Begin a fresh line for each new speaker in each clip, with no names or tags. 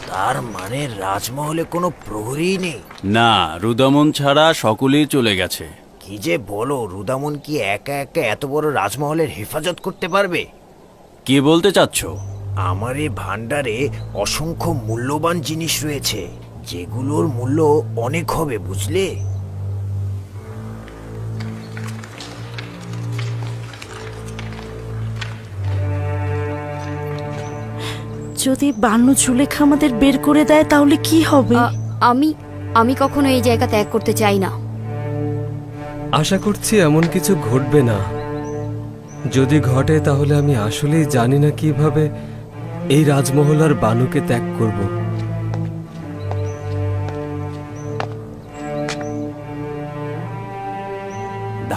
তার মানে রাজমহলে কোনো প্রহরী নেই?
না, রুদামন ছাড়া সকলেই চলে গেছে।
কি যে বলো, রুদামন কি একা একা এত বড় রাজমহলের হেফাজত করতে পারবে?
কি বলতে চাচ্ছ?
আমার এই ভান্ডারে অসংখ্য মূল্যবান জিনিস রয়েছে, যেগুলোর মূল্য অনেক হবে, বুঝলে?
যদি বানু জুলেখা আমাদের বের করে দেয় তাহলে কি হবে?
আমি আমি কখনো এই জায়গা ত্যাগ করতে চাই না।
আশা করছি এমন কিছু ঘটবে না। যদি ঘটে তাহলে আমি আসলেই জানি না কিভাবে এই রাজমহল আর বানুকে ত্যাগ করব।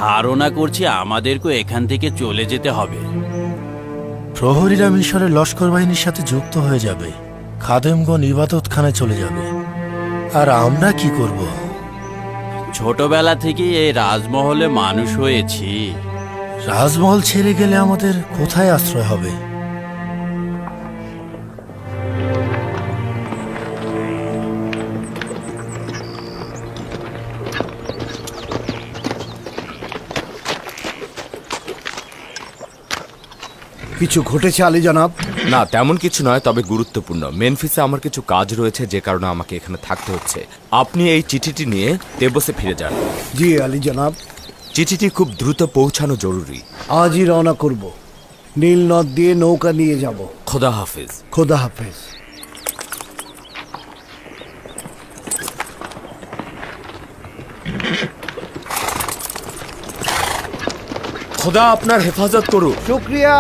ধারণা করছি আমাদেরকে এখান থেকে চলে যেতে হবে।
প্রহরীরা মিশরের লস্কর বাহিনীর সাথে যুক্ত হয়ে যাবে, খাদেমগণ ইবাদতখানায় চলে যাবে, আর আমরা কি করব?
ছোটবেলা থেকেই এই রাজমহলে মানুষ হয়েছি।
রাজমহল ছেড়ে গেলে আমাদের কোথায় আশ্রয় হবে?
কিছু ঘটেছে আলী জনাব?
না, তেমন কিছু নয়, তবে গুরুত্বপূর্ণ। মেনফিসে আমার কিছু কাজ রয়েছে, যে কারণে আমাকে এখানে থাকতে হচ্ছে। আপনি এই চিঠিটি নিয়ে তেবসে ফিরে যান।
জি আলী জনাব।
চিঠিটি খুব দ্রুত পৌঁছানো জরুরি।
আজই রওনা করব। নীল নদ দিয়ে নৌকা নিয়ে যাব।
খোদা হাফেজ।
খোদা হাফেজ।
খোদা আপনার হেফাজত করুক।
শুক্রিয়া।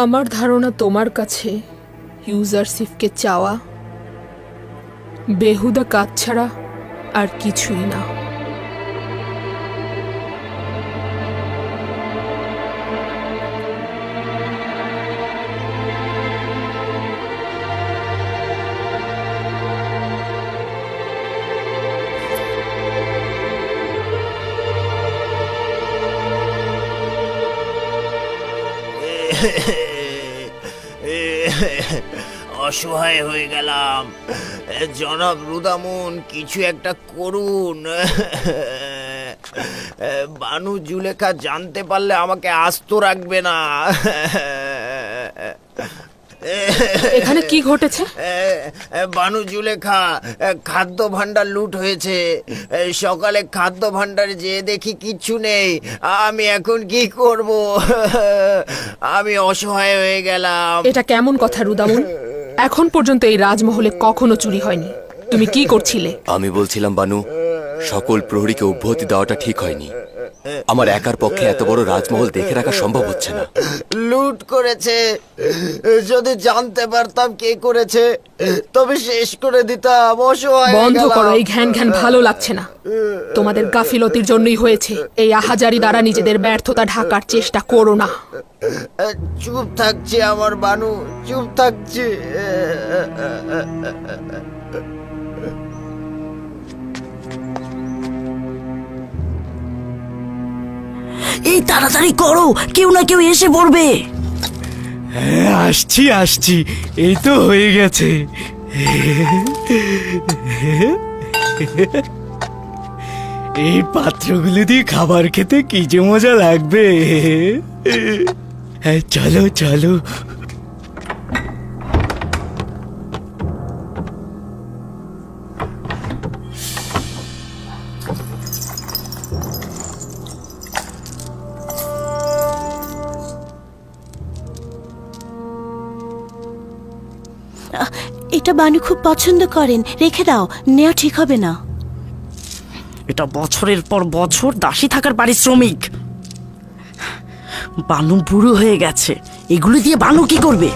আমার ধারণা তোমার কাছে ইউজারশিপকে চাওয়া বেহুদা কাজ ছাড়া আর কিছুই না।
অসহায় হয়ে গেলাম। জনাব রুদামন, কিছু একটা করুন। বানু জুলেখা জানতে পারলে আমাকে আস্ত রাখবে না।
এখানে কি ঘটেছে?
বানু জুলেখা, খাদ্য ভাণ্ডার লুট হয়েছে। সকালে খাদ্য ভাণ্ডারে যেয়ে দেখি কিচ্ছু নেই। আমি এখন কি করব? আমি অসহায় হয়ে গেলাম।
এটা কেমন কথা রুদামন? এখন পর্যন্ত এই রাজমহলে কখনো চুরি হয়নি। তুমি কি করছিলে?
আমি বলছিলাম বানু, সকল প্রহরীকে অব্যাহতি দেওয়াটা ঠিক হয়নি। আমার একার পক্ষে এত বড় রাজমহল দেখে রাখা সম্ভব হচ্ছে না।
লুট করেছে। যদি জানতে পারতাম কে করেছে তবে শেষ করে দিতাম। অসহায় হয়ে
বন্ধ
গেলাম।
করো, এই ঘ্যান ঘ্যান ভালো লাগছে না। তোমাদের গাফিলতির জন্যই হয়েছে। এই আহাজারি দ্বারা নিজেদের ব্যর্থতা ঢাকার চেষ্টা করো না।
চুপ থাকছে আমার বানু, চুপ থাকছে।
এই তাড়াতাড়ি করো, কেউ না কেউ এসে পড়বে।
আসছি আসছি, এই তো হয়ে গেছে। এই পাত্রগুলো দিয়ে খাবার খেতে কি যে মজা লাগবে। চলো চলো।
এটা বানু খুব পছন্দ করেন, রেখে দাও, নেওয়া ঠিক হবে না। এটা বছরের পর বছর দাসী থাকার পারিশ্রমিক। বানু বুড়ো হয়ে গেছে, এগুলো দিয়ে বানু কি করবে?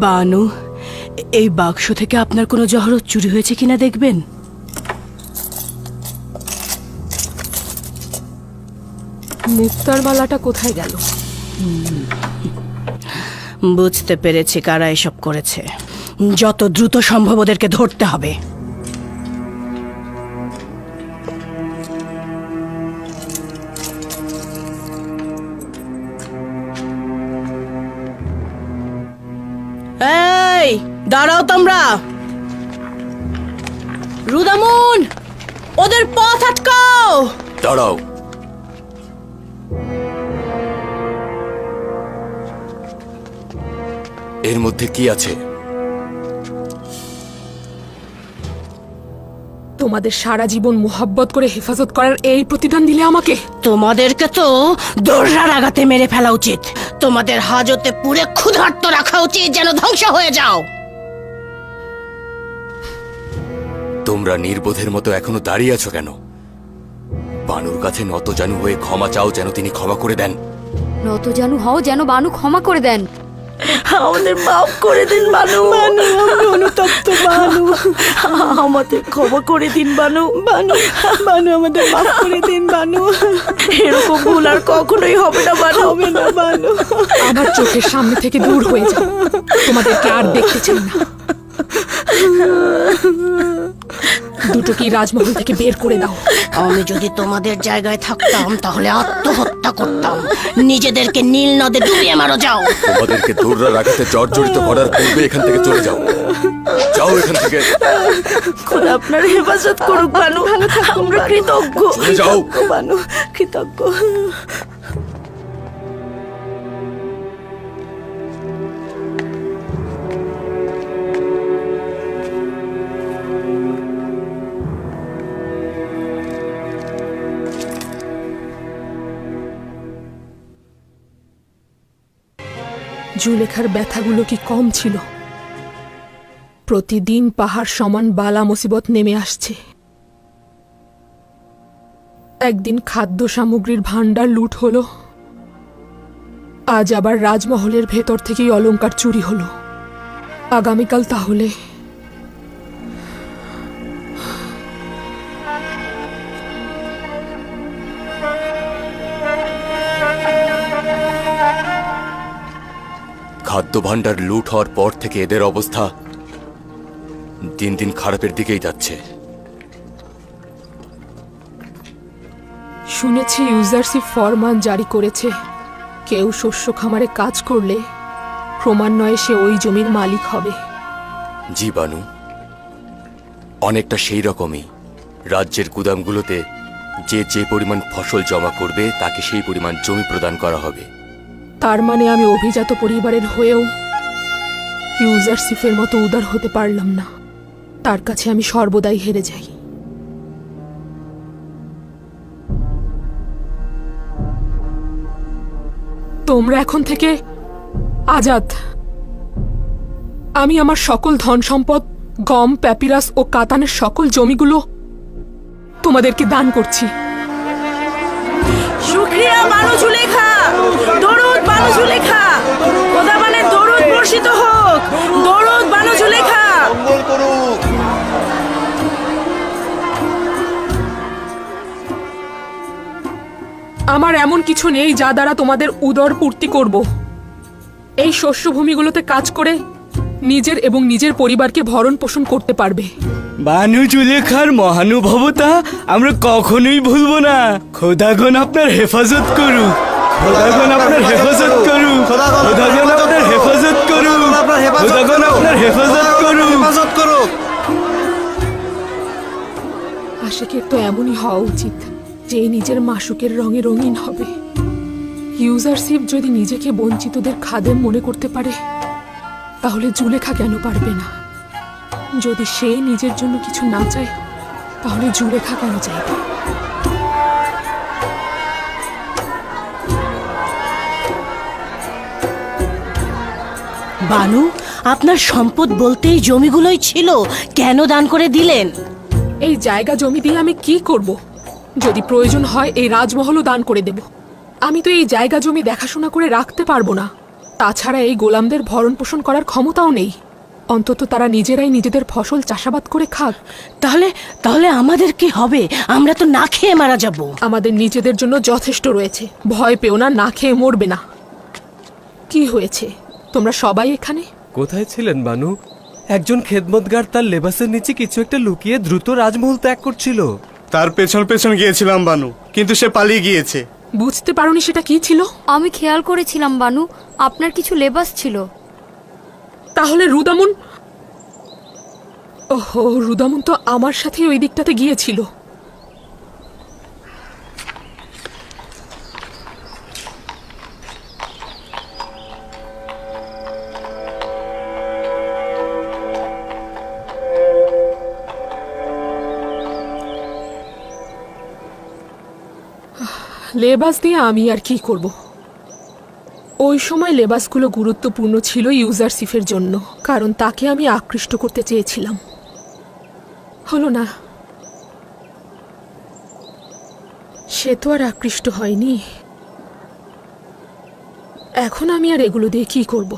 বানু, এই বাক্স থেকে আপনার কোনো জহরত চুরি হয়েছে কিনা দেখবেন।
মুক্তার মালাটা কোথায় গেল?
বুঝতে পেরেছি কারা এসব করেছে। যত দ্রুত সম্ভব ওদেরকে ধরতে হবে। এই দাঁড়াও তোমরা। রুদামুন, ওদের পথ আটকাও।
দাঁড়াও। এর মধ্যে কি আছে?
তোমাদের সারা জীবন মোহাব্বত করে হেফাজত করার এই প্রতিদান দিলে আমাকে?
তোমাদেরকে তো দোররার আঘাতে মেরে ফেলা উচিত। তোমাদের হাজতে পুরে ক্ষুধার্ত রাখা উচিত, যেন ধ্বংস হয়ে যাও।
তোমরা নির্বোধের মতো এখনো দাঁড়িয়ে আছো কেন? বানুর কাছে নতজানু হয়ে ক্ষমা চাও, যেন তিনি ক্ষমা করে দেন।
নতজানু হও যেন বানু ক্ষমা করে দেন।
আমাদের মাফ করে দিন বানু। বানু, আমি অনুতপ্ত বানু। আমাদের ক্ষমা করে দিন বানু। বানু, বানু আমাদের মাফ করে দিন বানু। এরকম ভুল আর কখনোই হবে না বানু। হবে না বানু।
আমার চোখের সামনে থেকে দূর হয়ে যাও, তোমাদেরকে আর দেখতে চাই না। দুটো কি রাজমহল থেকে বের করে দাও।
আমি যদি তোমাদের জায়গায় থাকতাম তাহলে আত্মহত্যা করতাম। নিজেদেরকে নীল নদে ডুবিয়ে মারো। যাও।
তোমাদেরকে দৌড়রা রাখাতে জর্জরিত করার পূর্বে এখান থেকে চলে যাও। যাও এখান থেকে।
খোদা আপনার হেফাজত করুক বানু। আমরা কৃতজ্ঞ।
চলে যাও
বানু, কৃতজ্ঞ।
জুলেখার ব্যথাগুলো কি কম ছিল? প্রতিদিন পাহাড় সমান বালা মুসিবত নেমে আসছে। একদিন খাদ্য সামগ্রীর ভান্ডার লুট হলো, আজ আবার রাজমহলের ভেতর থেকেই অলংকার চুরি হলো। আগামীকাল তাহলে
খাদ্য ভাণ্ডার লুট হওয়ার পর থেকে এদের অবস্থা দিন দিন খারাপের দিকেই যাচ্ছে।
শুনেছি ইউজারশিপ ফরমান জারি করেছে, কেউ শস্য খামারে কাজ করলে ক্রমান্বয়ে সে ওই জমির মালিক হবে।
জি বানু, অনেকটা সেই রকমই। রাজ্যের গুদামগুলোতে যে যে পরিমাণ ফসল জমা করবে তাকে সেই পরিমাণ জমি প্রদান করা হবে।
তার মানে আমি অভিজাত পরিবারের হয়েও ইউজারশিপের মতো উদার হতে পারলাম না। তার কাছে আমি সর্বদাই হেরে যাই। তোমরা এখন থেকে আজাদ। আমি আমার সকল ধন সম্পদ, গম, প্যাপিরাস ও কাতানের সকল জমিগুলো তোমাদেরকে দান করছি।
শুকরিয়া বানু জুলেখা, দরুদ বানু জুলেখা, খোদাবানের দরুদ বর্ষিত হোক, দরুদ বানু জুলেখা।
আমার এমন কিছু নেই যা দ্বারা তোমাদের উদর পূর্তি করব। এই শস্যভূমিগুলোতে কাজ করে নিজের এবং নিজের পরিবারকে ভরণ পোষণ করতে পারবে।
বানু জুলেখার মহানুভবতা আমরা কখনোই ভুলবো না। খোদাগণ আপনার হেফাজত করুক, খোদাগণ আপনার হেফাজত করুক, খোদাগণ আপনার হেফাজত করুক, খোদাগণ আপনার হেফাজত করুক।
আশিকের তো এমনই হওয়া উচিত যে নিজের মাসুকের রঙে রঙিন হবে। ইউজারশিপ যদি নিজেকে বঞ্চিতদের খাদেম মনে করতে পারে, তাহলে জুলেখা কেন পারবে না? যদি সে নিজের জন্য কিছু না চায়, তাহলে জুলেখা কেন চাইবে?
বানু, আপনার সম্পদ বলতেই জমিগুলোই ছিল, কেন দান করে দিলেন?
এই জায়গা জমি দিয়ে আমি কি করব? যদি প্রয়োজন হয় এই রাজমহলও দান করে দেব। আমি তো এই জায়গা জমি দেখাশোনা করে রাখতে পারবো না। তাছাড়া এই গোলামদের ভরণ পোষণ করার ক্ষমতাও নেই। অন্তত তারা নিজেরাই নিজেদের ফসল চাষাবাদ করে খাক।
তাহলে তাহলে আমাদের কি হবে? আমরা তো না খেয়ে মারা যাব।
আমাদের নিজেদের জন্য যথেষ্ট রয়েছে, ভয় পেও না, না খেয়ে মরবে না। কি হয়েছে? তোমরা সবাই এখানে?
কোথায় ছিলেন বানু? একজন খেদমতগার তার লেবাসের নিচে কিছু একটা লুকিয়ে দ্রুত রাজমহল ত্যাগ করছিল।
তার পেছন পেছন গিয়েছিলাম বানু, কিন্তু সে পালিয়ে গিয়েছে।
বুঝতে পারোনি সেটা কি ছিল?
আমি খেয়াল করেছিলাম বানু, আপনার কিছু লেবাস ছিল।
তাহলে রুদামুন? ওহো, রুদামুন তো আমার সাথে ওই দিকটাতে গিয়েছিল। লেবাস দিয়ে আমি আর কি করব? ওই সময় লেবাসগুলো গুরুত্বপূর্ণ ছিল ইউজারশিপের জন্য, কারণ তাকে আমি আকৃষ্ট করতে চেয়েছিলাম। হলো না। সে তো আর আকৃষ্ট হয়নি। এখন আমি আর এগুলো দিয়ে কি করব?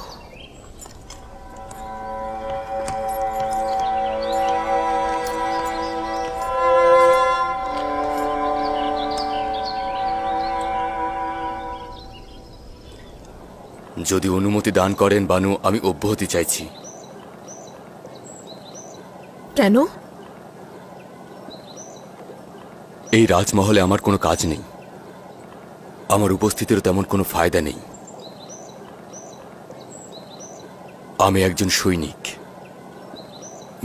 যদি অনুমতি দান করেন বানু, আমি অব্যাহতি চাইছি।
কেন?
এই রাজমহলে আমার কোনো কাজ নেই, আমার উপস্থিতিরও তেমন কোনো ফায়দা নেই। আমি একজন সৈনিক,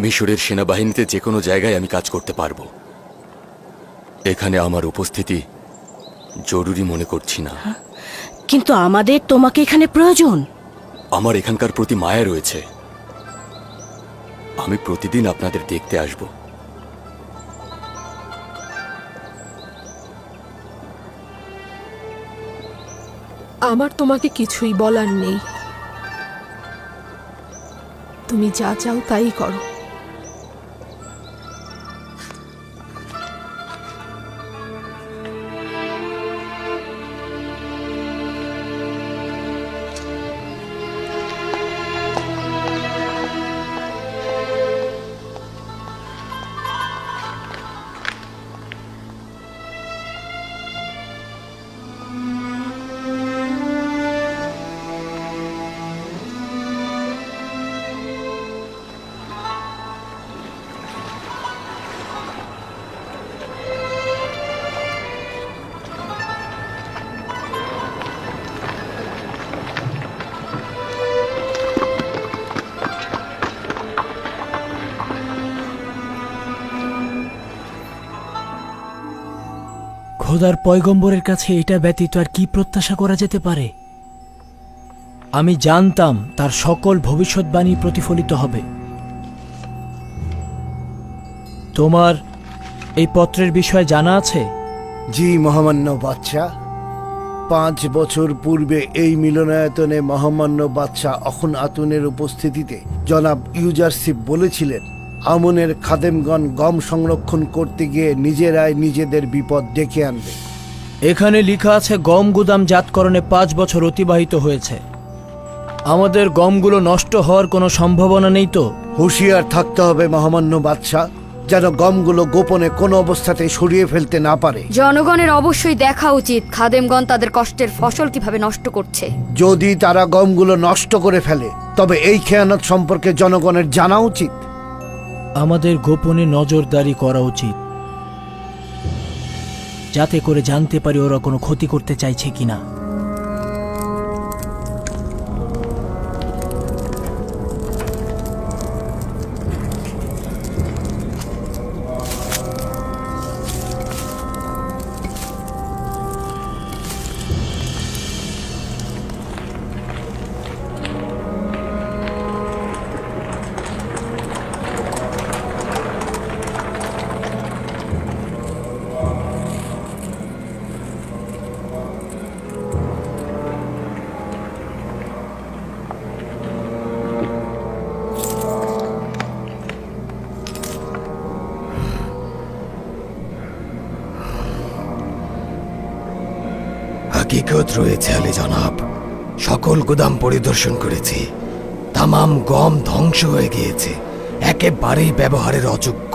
মিশরের সেনাবাহিনীতে যে কোনো জায়গায় আমি কাজ করতে পারবো। এখানে আমার উপস্থিতি জরুরি মনে করছি না।
কিন্তু আমাদের তোমাকে এখানে প্রয়োজন।
আমার এখানকার প্রতি মায়া রয়েছে। আমি প্রতিদিন আপনাদের দেখতে আসব।
আমার তোমাকে কিছুই বলার নেই। তুমি যা চাও তাই করো।
খোদার পয়গম্বরের কাছে এটা ব্যতীত আর কি প্রত্যাশা করা যেতে পারে? আমি জানতাম তার সকল ভবিষ্যৎবাণী প্রতিফলিত হবে। তোমার এই পত্রের বিষয়ে জানা আছে?
জি মহামান্য বাদশাহ, 5 বছর পূর্বে এই মিলনায়তনে মহামান্য বাদশাহ অখন আতুনের উপস্থিতিতে জনাব ইউজারশিপ বলেছিলেন, আমনের খাদেমগণ গম সংরক্ষণ করতে গিয়ে নিজেরাই নিজেদের বিপদ ডেকে আনবে।
এখানে লেখা আছে গম গুদাম জাতকরণে 5 বছর অতিবাহিত হয়েছে। আমাদের গমগুলো নষ্ট হওয়ার কোনো সম্ভাবনা নেই তো?
হুঁশিয়ার থাকতে হবে মহামান্য বাদশাহ, যেন গমগুলো গোপনে কোনো অবস্থাতে সরিয়ে ফেলতে না পারে।
জনগণের অবশ্যই দেখা উচিত খাদেমগণ তাদের কষ্টের ফসল কিভাবে নষ্ট করছে।
যদি তারা গমগুলো নষ্ট করে ফেলে তবে এই খেয়ানত সম্পর্কে জনগণের জানা উচিত।
আমাদের গোপনে নজরদারি করা উচিত, যাতে করে জানতে পারি ওরা কোনো ক্ষতি করতে চাইছে কিনা।
হাকিকত রয়েছে আলী জনাব, সকল গুদাম পরিদর্শন করেছি। তামাম গম ধ্বংস হয়ে গিয়েছে, একেবারেই ব্যবহারের অযোগ্য।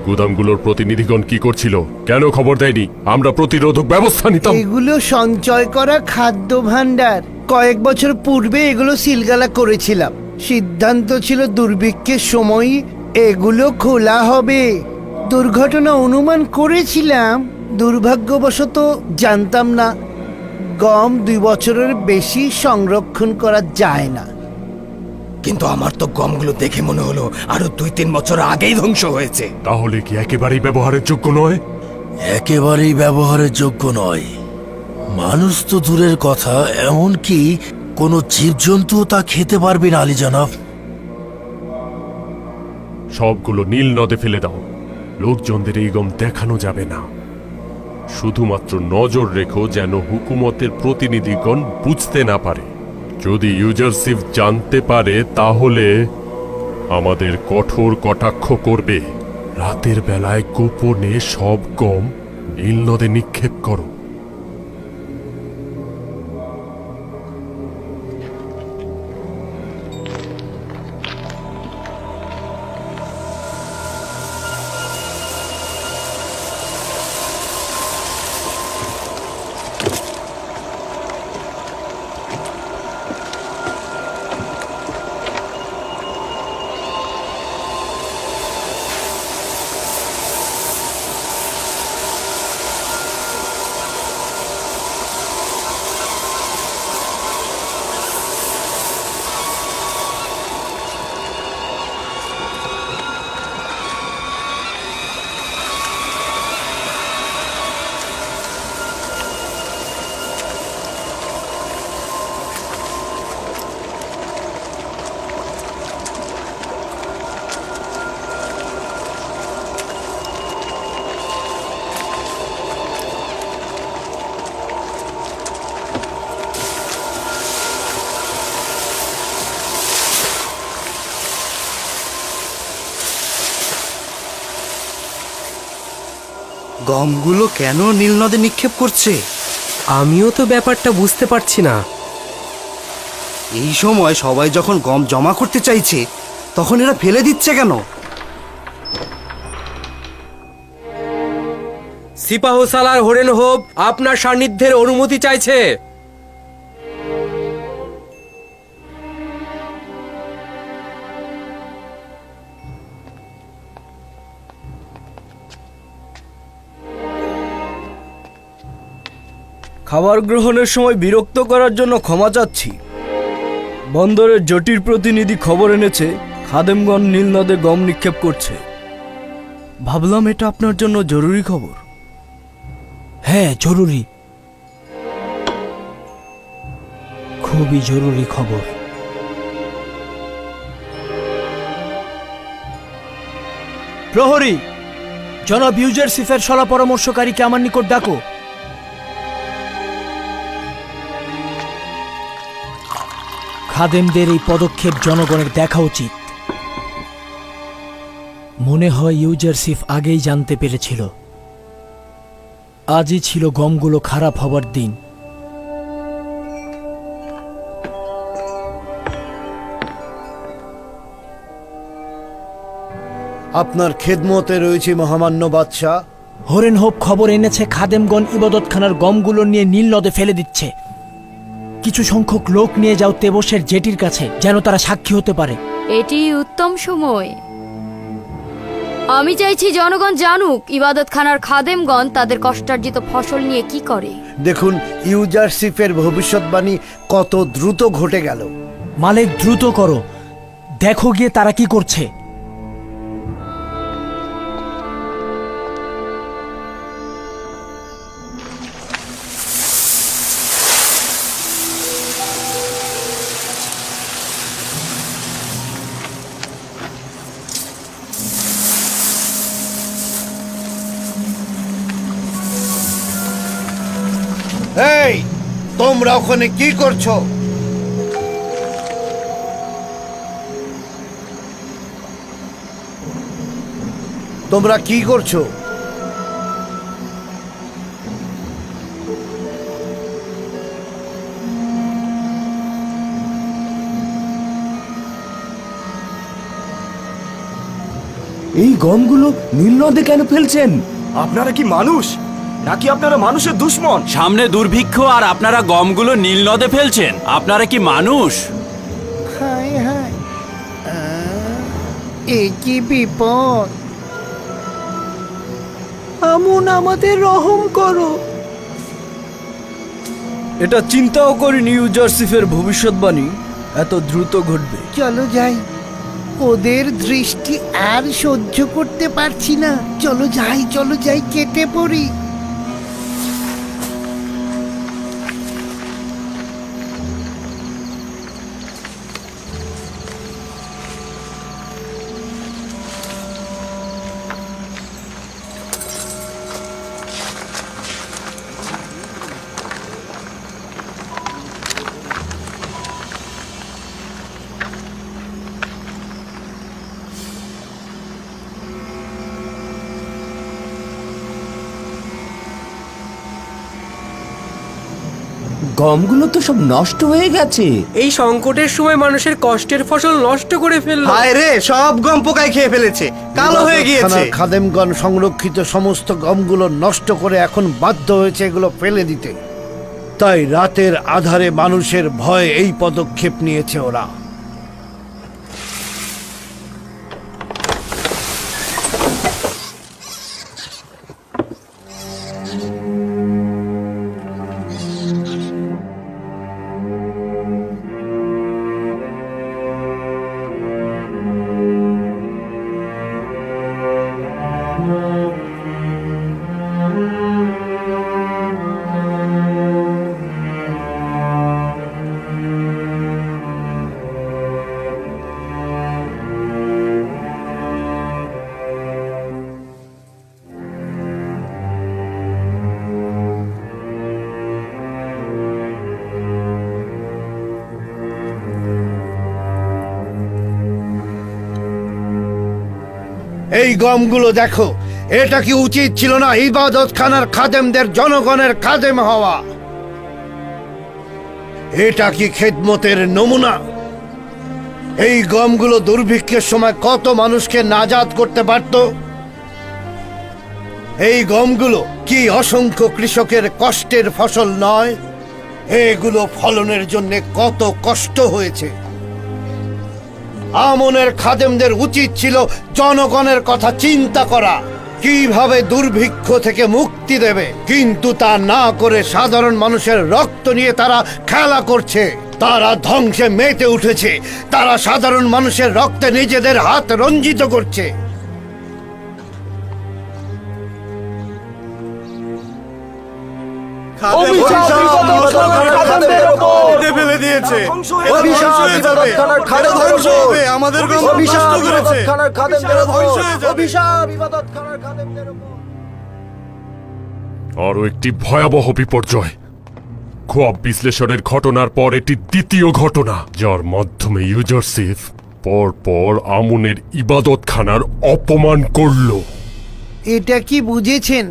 গুদামগুলোর প্রতিনিধিগণ কি করছিল? কেন খবর দেয়নি? আমরা প্রতিরোধক ব্যবস্থা নিতাম।
এগুলো সঞ্চয় করা খাদ্য ভাণ্ডার, কয়েক বছর পূর্বে এগুলো সিলগালা করেছিলাম। সিদ্ধান্ত ছিল দুর্ভিক্ষের সময় এগুলো খোলা হবে। দুর্ঘটনা অনুমান করেছিলাম, দুর্ভাগ্যবশত জানতাম না গম 2 বছরের বেশি সংরক্ষণ করা যায় না।
কিন্তু আমার তো গমগুলো দেখে মনে হলো আরো 2-3 বছর আগেই ধ্বংস হয়েছে।
তাহলে কি একেবারেই ব্যবহারের যোগ্য নয়?
একেবারেই ব্যবহারের যোগ্য নয়। মানুষ তো দূরের কথা, এমনকি কোনো জীবজন্তুও তা খেতে পারবে না আলী জনাব।
সবগুলো নীল নদে ফেলে দাও। লোকজনদের এই গম দেখানো যাবে না। শুধুমাত্র নজর রেখো যেন হুকুমতের প্রতিনিধিগণ বুঝতে না পারে। যদি ইউজারশিপ জানতে পারে তাহলে আমাদের কঠোর কটাক্ষ করবে। রাতের বেলায় গোপনে সব গম নীল নদে নিক্ষেপ করো।
গমগুলো কেন নীল নদে নিক্ষেপ করছে?
আমিও তো ব্যাপারটা বুঝতে পারছি না।
এই সময় সবাই যখন গম জমা করতে চাইছে তখন এরা ফেলে দিচ্ছে কেন?
সিপাহ সালার হরেন হোব আপনার সান্নিধ্যের অনুমতি চাইছে।
খাবার গ্রহণের সময় বিরক্ত করার জন্য ক্ষমা চাচ্ছি। বন্দরের জটির প্রতিনিধি খবর এনেছে খাদেমগণ নীল নদে গম নিক্ষেপ করছে। ভাবলাম এটা আপনার জন্য জরুরি খবর। হ্যাঁ জরুরি, খুবই জরুরি খবর। প্রহরী, জনাব ইউজারশিফের সলা পরামর্শকারীকে আমার নিকট ডাকো। খাদেমদের এই পদক্ষেপ জনগণের দেখা উচিত। মনে হয় ইউজারশিফ আগেই জানতে পেরেছিল। আজই ছিল গমগুলো খারাপ হবার দিন।
আপনার খেদমতে রয়েছে মহামান্য বাদশাহ।
হরেন হোপ খবর এনেছে খাদেমগণ ইবাদতখানার গমগুলো নিয়ে নীল নদে ফেলে দিচ্ছে। কিছু সংখ্যক লোক নিয়ে যাও তেবসের জেটির কাছে, যেন তারা সাক্ষী হতে পারে।
এটি উত্তম সময়। আমি চাইছি জনগণ জানুক ইবাদতখানার খাদেমগণ তাদের কষ্টার্জিত ফসল নিয়ে কি করে।
দেখুন ইউজারশিফের ভবিষ্যৎবাণী কত দ্রুত ঘটে গেল।
মালিক, দ্রুত করো, দেখো গিয়ে তারা কি করছে।
এই, তোমরা ওখানে কি করছো? তোমরা কি করছো?
এই গমগুলো নীল নদে কেন ফেলছেন? আপনারা কি মানুষ নাকি আপনারা মানুষের দুশ্মন?
সামনে দুর্ভিক্ষ আর আপনারা গমগুলো নীল নদে ফেলছেন? আপনারা কি মানুষ?
হায় হায়, এ কি বিপদ!
আমুন, আমাদের রহম করো। এটা চিন্তাও করিনি ইউজারশিফের ভবিষ্যৎবাণী এত দ্রুত ঘটবে।
চলো যাই, ওদের দৃষ্টি আর সহ্য করতে পারছি না। চলো যাই, কেটে পড়ি।
গমগুলো তো সব নষ্ট হয়ে গেছে।
এই সংকটের সময় মানুষের কষ্টের ফসল নষ্ট করে ফেললো।
হায় রে, সব গম পোকায় খেয়ে ফেলেছে, কালো হয়ে গিয়েছে।
খাদেমগণ সংরক্ষিত সমস্ত গমগুলো নষ্ট করে এখন বাধ্য হয়েছে এগুলো ফেলে দিতে। তাই রাতের আধারে মানুষের ভয়ে এই পদক্ষেপ নিয়েছে ওরা। এই গমগুলো দেখো, এটা কি উচিত ছিল না ইবাদতখানার খাদেমদের জনগণের খাদেম হওয়া? এটা কি খেদমতের নমুনা? এই গমগুলো দুর্ভিক্ষের সময় কত মানুষকে নাজাত করতে পারত। এই গমগুলো কি অসংখ্য কৃষকের কষ্টের ফসল নয়? এগুলো ফলনের জন্য কত কষ্ট হয়েছে। আমনের খাদেমদের উচিত ছিল জনগণের কথা চিন্তা করা, কিভাবে দুর্ভিক্ষ থেকে মুক্তি দেবে, কিন্তু তা না করে সাধারণ মানুষের রক্ত নিয়ে তারা খেলা করছে। তারা ধ্বংসে মেতে উঠেছে। তারা সাধারণ মানুষের রক্তে নিজেদের হাত রঞ্জিত করছে।
ফেলে দিয়েছে আমাদের
আরো একটি ভয়াবহ বিপর্যয়। খোয়াব বিশ্লেষণের ঘটনার পর এটি দ্বিতীয় ঘটনা, যার মাধ্যমে ইউজারশিপ পরপর আমুনের ইবাদতখানার অপমান করলো।
এটা কি বুঝেছেন?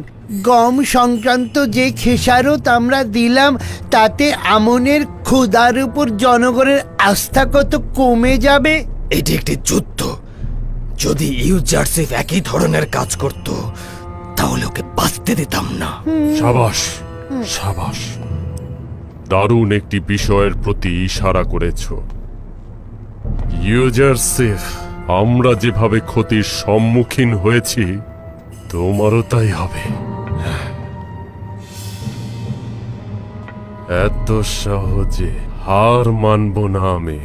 গম সংক্রান্ত যে খেসারত আমরা দিলাম তাতে আমনের খোদার উপর জনগণের আস্থা কত কমে যাবে।
এটি একটি যুদ্ধ। যদি ইউজারশিপ একই ধরনের কাজ করত তাহলে ওকে বাঁচতে দিতাম না।
সাবাস সাবাস, দারুণ একটি বিষয়ের প্রতি ইশারা করেছ। ইউজারশিপ, আমরা যেভাবে ক্ষতির সম্মুখীন হয়েছি তোমারও তাই হবে। এত সহজে হার মানব না আমি।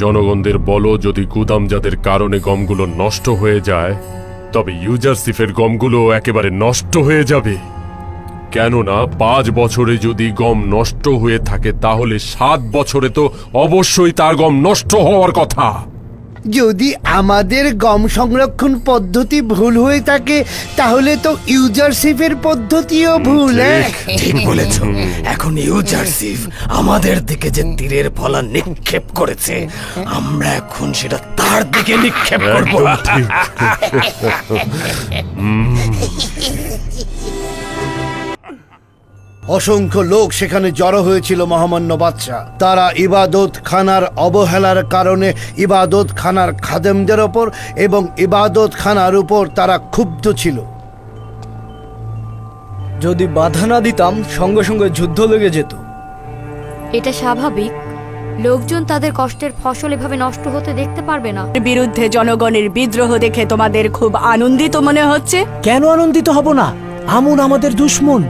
জনগণদের বলো, যদি গুদামজাতের কারণে গমগুলো নষ্ট হয়ে যায় তবে ইউজারশিপের গমগুলো একেবারে নষ্ট হয়ে যাবে। কেননা 5 বছরে যদি গম নষ্ট হয়ে থাকে তাহলে 7 বছরে তো অবশ্যই তার গম নষ্ট হওয়ার কথা।
যদি আমাদের গম সংরক্ষণ পদ্ধতি ভুল হয়ে থাকে তাহলে তো ইউজারশিপের পদ্ধতিও ভুল।
ঠিক বলেছ। এখন ইউজারশিপ আমাদের দিকে যে তীরের ফলা নিক্ষেপ করেছে, আমরা এখন সেটা তার দিকে নিক্ষেপ করব।
অসংখ্য লোক সেখানে জড়ো হয়েছিল মহামান্য বাদশা। তারা ইবাদত খানার অবহেলার কারণে ইবাদত খানার খাদেমদের ওপর এবং ইবাদত খানার উপর তারা ক্ষুব্ধ ছিল।
যদি বাধা না দিতাম সঙ্গে সঙ্গে যুদ্ধ লেগে যেত।
এটা স্বাভাবিক। লোকজন তাদের কষ্টের ফসল এভাবে নষ্ট হতে দেখতে পারবে না।
বিরুদ্ধে জনগণের বিদ্রোহ দেখে তোমাদের খুব আনন্দিত মনে হচ্ছে।
কেন আনন্দিত হব না? আমুন আমাদের দুশ্মন।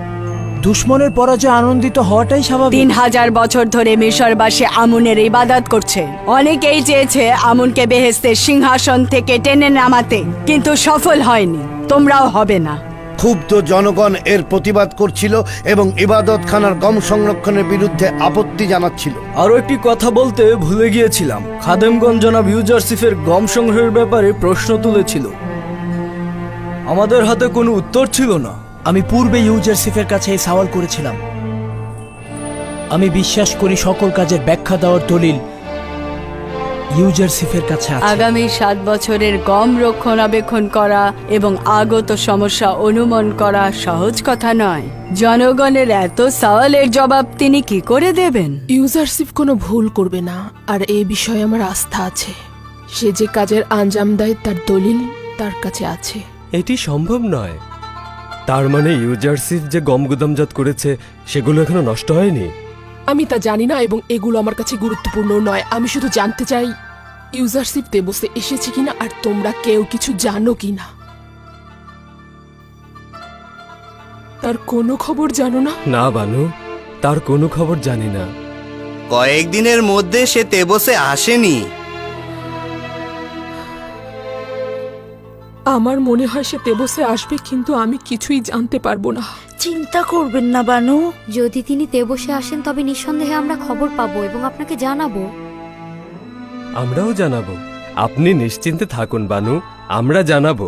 দুশ্মনের পরাজয় আনন্দিত হওয়াটাই স্বাভাবিক।
3000 বছর ধরে মিশরবাসী আমুনের ইবাদত করছে। অনেকেই চেয়েছে আমুনকে বেহেশতের সিংহাসন থেকে টেনে নামাতে, কিন্তু সফল হয়নি। তোমরাও হবে না।
ক্ষুব্ধ জনগণ এর প্রতিবাদ করছিল এবং ইবাদত খানার গম সংরক্ষণের বিরুদ্ধে আপত্তি জানাচ্ছিল।
আরো একটি কথা বলতে ভুলে গিয়েছিলাম। খাদেমগণ জনাব ইউজারশিপের গম সংগ্রহের ব্যাপারে প্রশ্ন তুলেছিল। আমাদের হাতে কোনো উত্তর ছিল না।
আমি পূর্বে ইউজারশিপের কাছে এই সওয়াল করেছিলাম। আমি বিশ্বাস করি সকল কাজের ব্যাখ্যা দেওয়ার দলিল ইউজারশিপের কাছে আছে।
আগামী 7 বছরের গম রক্ষণাবেক্ষণ করা এবং আগত সমস্যা অনুমান করা সহজ কথা নয়। জনগণের এত সওয়ালের জবাব তিনি কি করে দেবেন?
ইউজারশিপ কোনো ভুল করবে না, আর এই বিষয়ে আমার আস্থা আছে। সে যে কাজের আঞ্জাম দেয় তার দলিল তার কাছে আছে।
এটি সম্ভব নয়। তার মানে ইউজারশিপ যে গম গুদামজাত করেছে সেগুলো এখনো নষ্ট হয়নি?
আমি তা জানি না এবং এগুলো আমার কাছে গুরুত্বপূর্ণ নয়। আমি শুধু জানতে চাই ইউজারশিপ দেবসে এসেছে কিনা আর তোমরা কেউ কিছু জানো কিনা। তার কোনো খবর জানো না?
না বানু, তার কোনো খবর জানি না।
কয়েকদিনের মধ্যে সে তেবসে আসেনি।
আমার মনে হয় সে তেবসে আসবে, কিন্তু আমি কিছুই জানতে পারবো না।
চিন্তা করবেন না বানু।
যদি তিনি তেবসে আসেন তবে নিঃসন্দেহে আমরা খবর পাবো এবং আপনাকে জানাবো।
আমরাও জানাবো। আপনি নিশ্চিন্তে থাকুন বানু, আমরা জানাবো।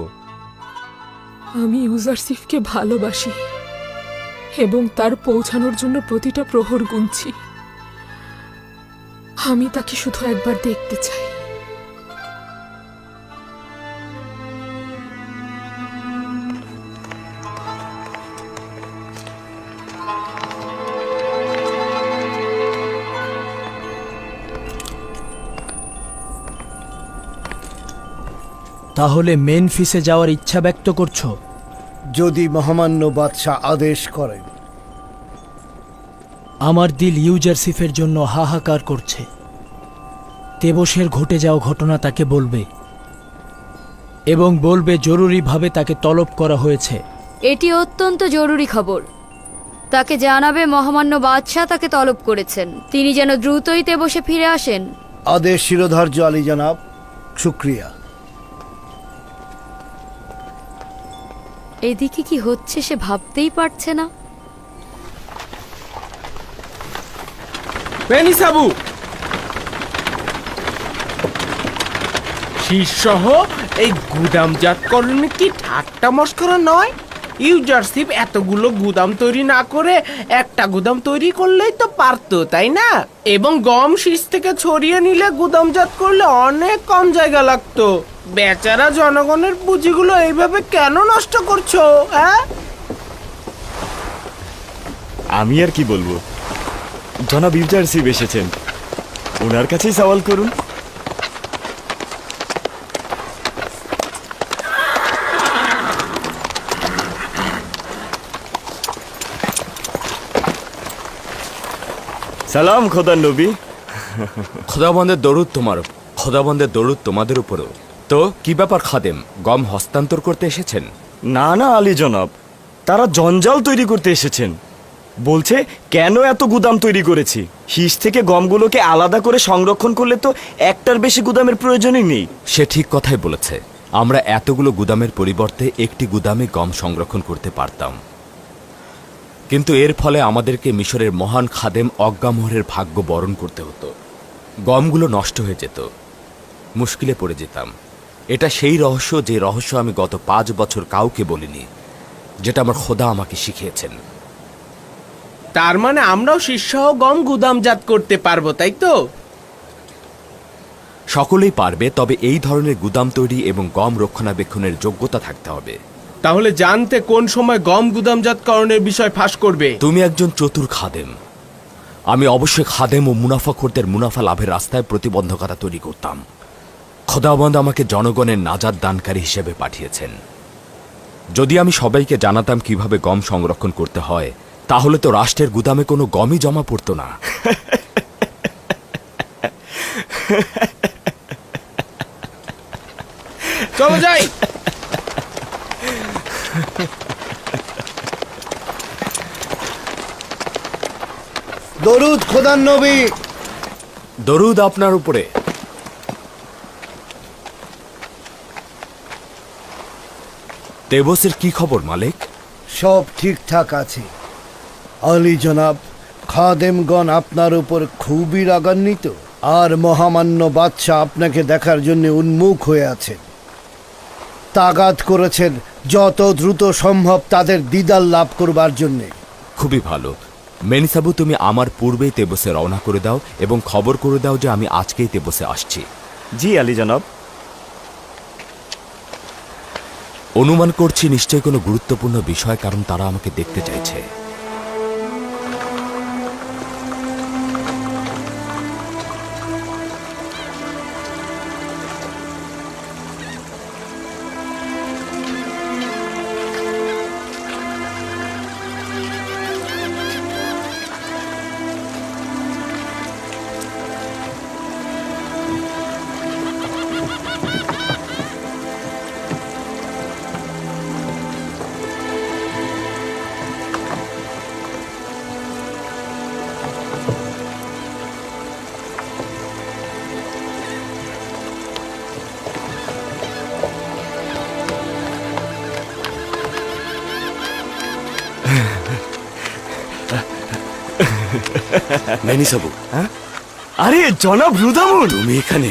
আমি ইউজারশিপকে ভালোবাসি এবং তার পৌঁছানোর জন্য প্রতিটা প্রহর গুনছি। আমি তাকে শুধু একবার দেখতে চাই।
তাহলে মেনফিসে যাওয়ার ইচ্ছা ব্যক্ত করছো?
যদি মহামান্য বাদশা আদেশ করেন।
আমার দিল ইউজারশিপের জন্য হাহাকার করছে। তেবসের ঘটে যাওয়া ঘটনা তাকে বলবে এবং বলবে জরুরিভাবে তাকে তলব করা হয়েছে।
এটি অত্যন্ত জরুরি খবর। তাকে জানাবে মহামান্য বাদশাহ তাকে তলব করেছেন। তিনি যেন দ্রুতই তেবসে ফিরে আসেন।
আদেশ শিরোধার্য আলী জনাব, শুক্রিয়া।
এদিকে কি হচ্ছে সে ভাবতেই পারছে না।
সাবু শীর্ষহ এই গুদামজাতকরণ কি ঠাট্টা মস্করা নয়? ইউজারশিপ এতগুলো গুদাম তৈরি না করে একটা গুদাম তৈরি করলেই তো পারতো, তাই না? এবং গম শীষ থেকে ছড়িয়ে নিলে গুদামজাত করলে অনেক কম জায়গা লাগতো। বেচারা জনগণের পুঁজিগুলো এইভাবে কেন নষ্ট করছো? হ্যাঁ,
আমি আর কি বলবো, জনাব ইউজারশিপ এসেছেন, ওনার কাছেই সওয়াল করুন। সালাম খোদার নবী।
খোদাবন্দের দরুদ তোমাদের উপরও। তো কি ব্যাপার খাদেম, গম হস্তান্তর করতে এসেছেন?
না না আলী জনাব, তারা জঞ্জাল তৈরি করতে এসেছেন। বলছে কেন এত গুদাম তৈরি করেছি, শীষ থেকে গমগুলোকে আলাদা করে সংরক্ষণ করলে তো একটার বেশি গুদামের প্রয়োজনই নেই।
সে ঠিক কথাই বলেছে, আমরা এতগুলো গুদামের পরিবর্তে একটি গুদামে গম সংরক্ষণ করতে পারতাম, কিন্তু এর ফলে আমাদেরকে মিশরের মহান খাদেম অজ্ঞামোহরের ভাগ্য বরণ করতে হতো। গমগুলো নষ্ট হয়ে যেত, মুশকিলে পড়ে যেতাম। এটা সেই রহস্য, যে রহস্য আমি গত 5 বছর কাউকে বলিনি, যেটা আমার খোদা আমাকে শিখিয়েছেন।
তার মানে আমরাও শীর্ষহ গম গুদামজাত করতে পারবো, তাই তো?
সকলেই পারবে, তবে এই ধরনের গুদাম তৈরি এবং গম রক্ষণাবেক্ষণের যোগ্যতা থাকতে হবে।
তাহলে জানতে কোন সময় গম গুদামজাতকরণের বিষয় ফাঁস করবে?
তুমি একজন চতুর খাদেম। আমি অবশ্যই খাদেম ও মুনাফাখোরদের মুনাফা লাভের রাস্তায় প্রতিবন্ধকতা তৈরি করতাম। খোদাবন্দ আমাকে জনগণের নাজাত দানকারী হিসেবে পাঠিয়েছেন। যদি আমি সবাইকে জানাতাম কিভাবে গম সংরক্ষণ করতে হয়, তাহলে তো রাষ্ট্রের গুদামে কোনো গমই জমা পড়তো না।
চলো যাই।
দরুদ খোদার নবী।
দরুদ আপনার উপরে। তেবসের কি খবর মালিক?
সব ঠিকঠাক আছে আলী জনাব। খাদেমগণ আপনার উপর খুবই রাগান্বিত, আর মহামান্য বাদশাহ আপনাকে দেখার জন্য উন্মুখ হয়ে আছেন। তাগাদ করেছেন যত দ্রুত সম্ভব তাদের দিদার লাভ করবার জন্যে।
খুবই ভালো। মেনিসাবু, তুমি আমার পূর্বেই তেবসে রওনা করে দাও এবং খবর করে দাও যে আমি আজকেই তেবসে আসছি।
জি আলী জনাব।
অনুমান করছি নিশ্চয়ই কোনো গুরুত্বপূর্ণ বিষয়, কারণ তারা আমাকে দেখতে চাইছে।
মেনিসাবু,
আরে জনাব রুদামুন,
তুমি এখানে?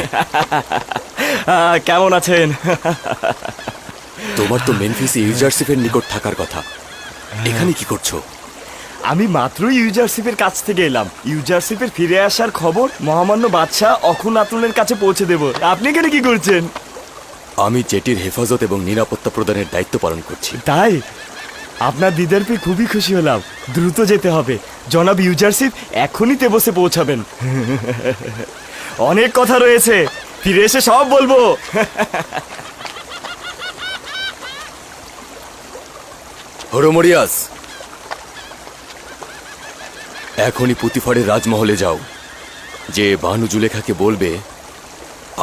কেমন আছেন?
তোমার তো মেনফিসে ইউজারশিপের নিকট থাকার কথা, এখানে কি করছো?
আমি মাত্রই ইউজারশিপের কাছ থেকে এলাম। ইউজারশিপের ফিরে আসার খবর মহামান্য বাদশাহ অখুনাতুনের কাছে পৌঁছে দেব। আপনি এখানে কি করছেন?
আমি জেটির হেফাজত এবং নিরাপত্তা প্রদানের দায়িত্ব পালন করছি।
তাই আপনার দিদার পেয়ে খুবই খুশি হলাম। দ্রুত যেতে হবে, জনাব ইউজারশিপ এখনই তেবসে পৌঁছাবেন। অনেক কথা রয়েছে, ফিরে এসে সব বলবো।
হরমরিয়াস, এখনই পুতিফারের রাজমহলে যাও, যে বানু জুলেখাকে বলবে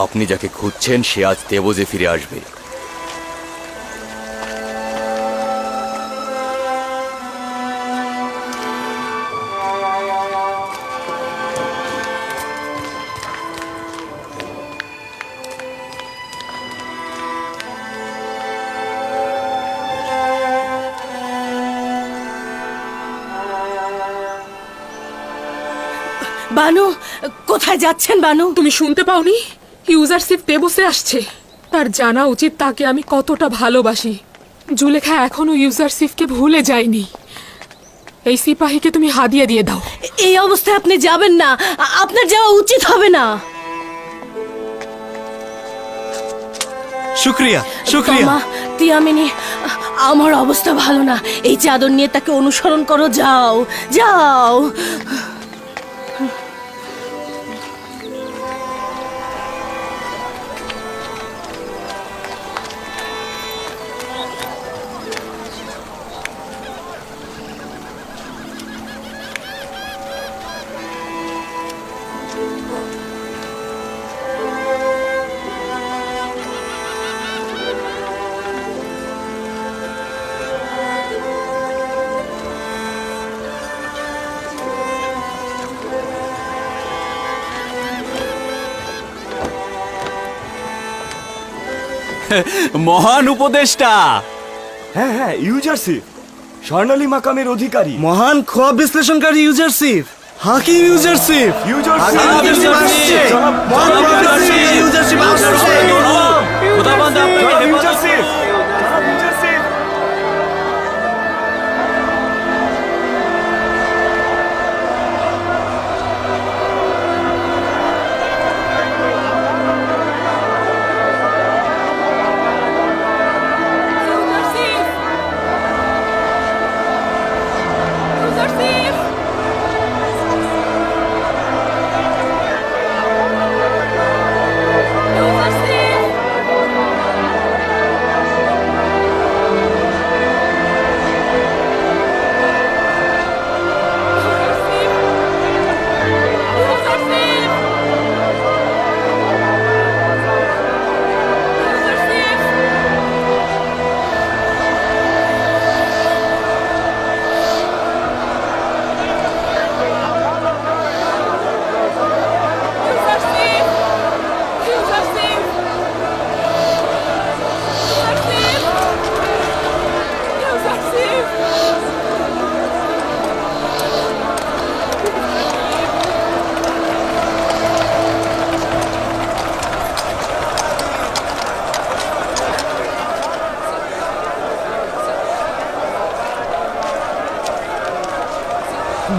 আপনি যাকে খুঁজছেন সে আজ তেবসে ফিরে আসবে।
বানু কোথায় যাচ্ছেন বানু?
তুমি শুনতে পাওনি? ইউজারশিপ দেবসে আসছে। তার জানা উচিত তাকে আমি কতটা ভালোবাসি। জুলেখা এখনো ইউজারশিপকে ভুলে যায়নি। এই সিপাহীকে তুমি হাদিয়া দিয়ে দাও।
এই অবস্থায় আপনি যাবেন না, আপনার যাওয়া উচিত হবে না।
শুক্রিয়া শুক্রিয়া।
মা তিয়ামিনী, আমার অবস্থা ভালো না। এই চাদর নিয়ে তাকে অনুসরণ করো, যাও যাও।
মহান উপদেষ্টা।
হ্যাঁ হ্যাঁ, ইউজারশিপ স্বর্ণালী মাকামের অধিকারী।
মহান খোয়াব বিশ্লেষণকারী ইউজারশিপ, হাকিম ইউজারশিপ,
খোদাবন্দ আপনাকে হেফাজত করুন।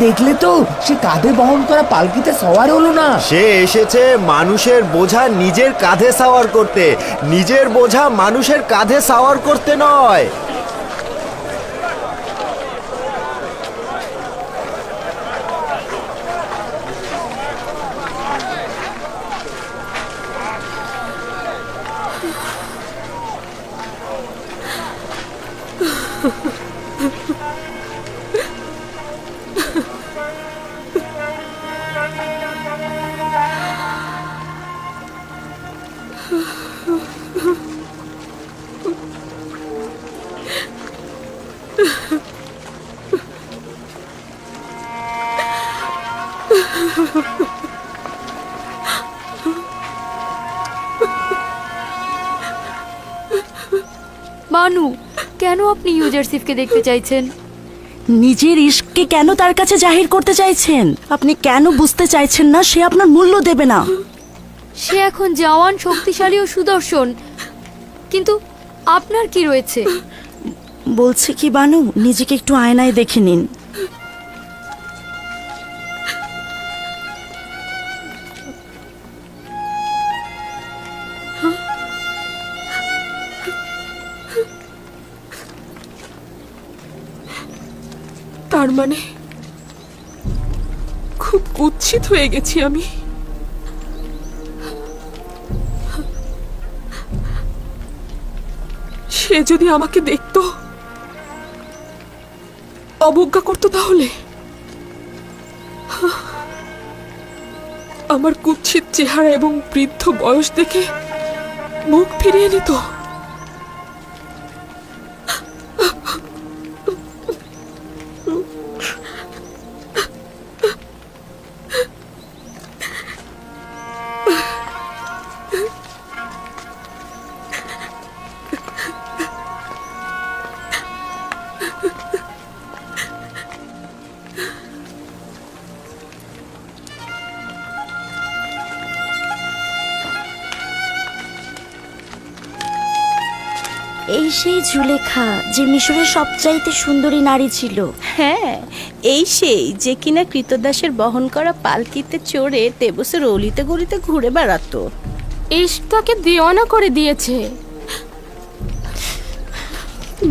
দেখলে তো, সে কাঁধে বহন করা পালকিতে সওয়ার হলো না।
সে এসেছে মানুষের বোঝা নিজের কাঁধে সাওয়ার করতে, নিজের বোঝা মানুষের কাঁধে সাওয়ার করতে নয়।
বানু, কেন আপনি ইউজারশিপকে দেখতে চাইছেন?
নিজের ইশককে কেন তার কাছে জাহির করতে চাইছেন? আপনি কেন বুঝতে চাইছেন না সে আপনার মূল্য দেবে না?
সে এখন জওয়ান, শক্তিশালী ও সুদর্শন, কিন্তু আপনার কি রয়েছে?
বলছে কি বানু, নিজেকে একটু আয়নায় দেখে নিন।
তার মানে খুব কুৎসিত হয়ে গেছি আমি। সে যদি আমাকে দেখতো, অবজ্ঞা করতো, তাহলে আমার কুৎসিত চেহারা এবং বৃদ্ধ বয়স দেখে মুখ ফিরিয়ে নিত।
এই সেই জুলেখা যে মিশরের সবচাইতে সুন্দরী নারী ছিল।
হ্যাঁ, এই সেই যে কিনা কৃতদাসের বহন করা পালকিতে চড়ে তেবসের অলিতে গলিতে ঘুরে বেড়াতো।
ইশক তাকে দেওয়ানা করে দিয়েছে।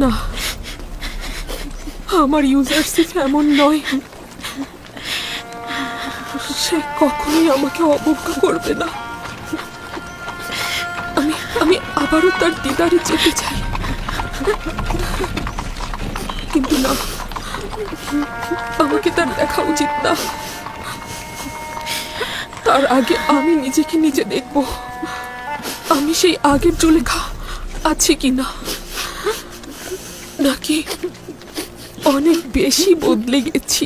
না, আমার ইউজারশিপ এমন নয়। সে কখনোই আমাকে অবজ্ঞা করবে না। আমি আবারও তার দিদারে যেতে চাই, কিন্তু না, আমাকে তার দেখা উচিত না। তার আগে আমি নিজেকে নিজে দেখব আমি সেই আগের জুলেখা আছি কিনা, নাকি অনেক বেশি বদলে গেছি।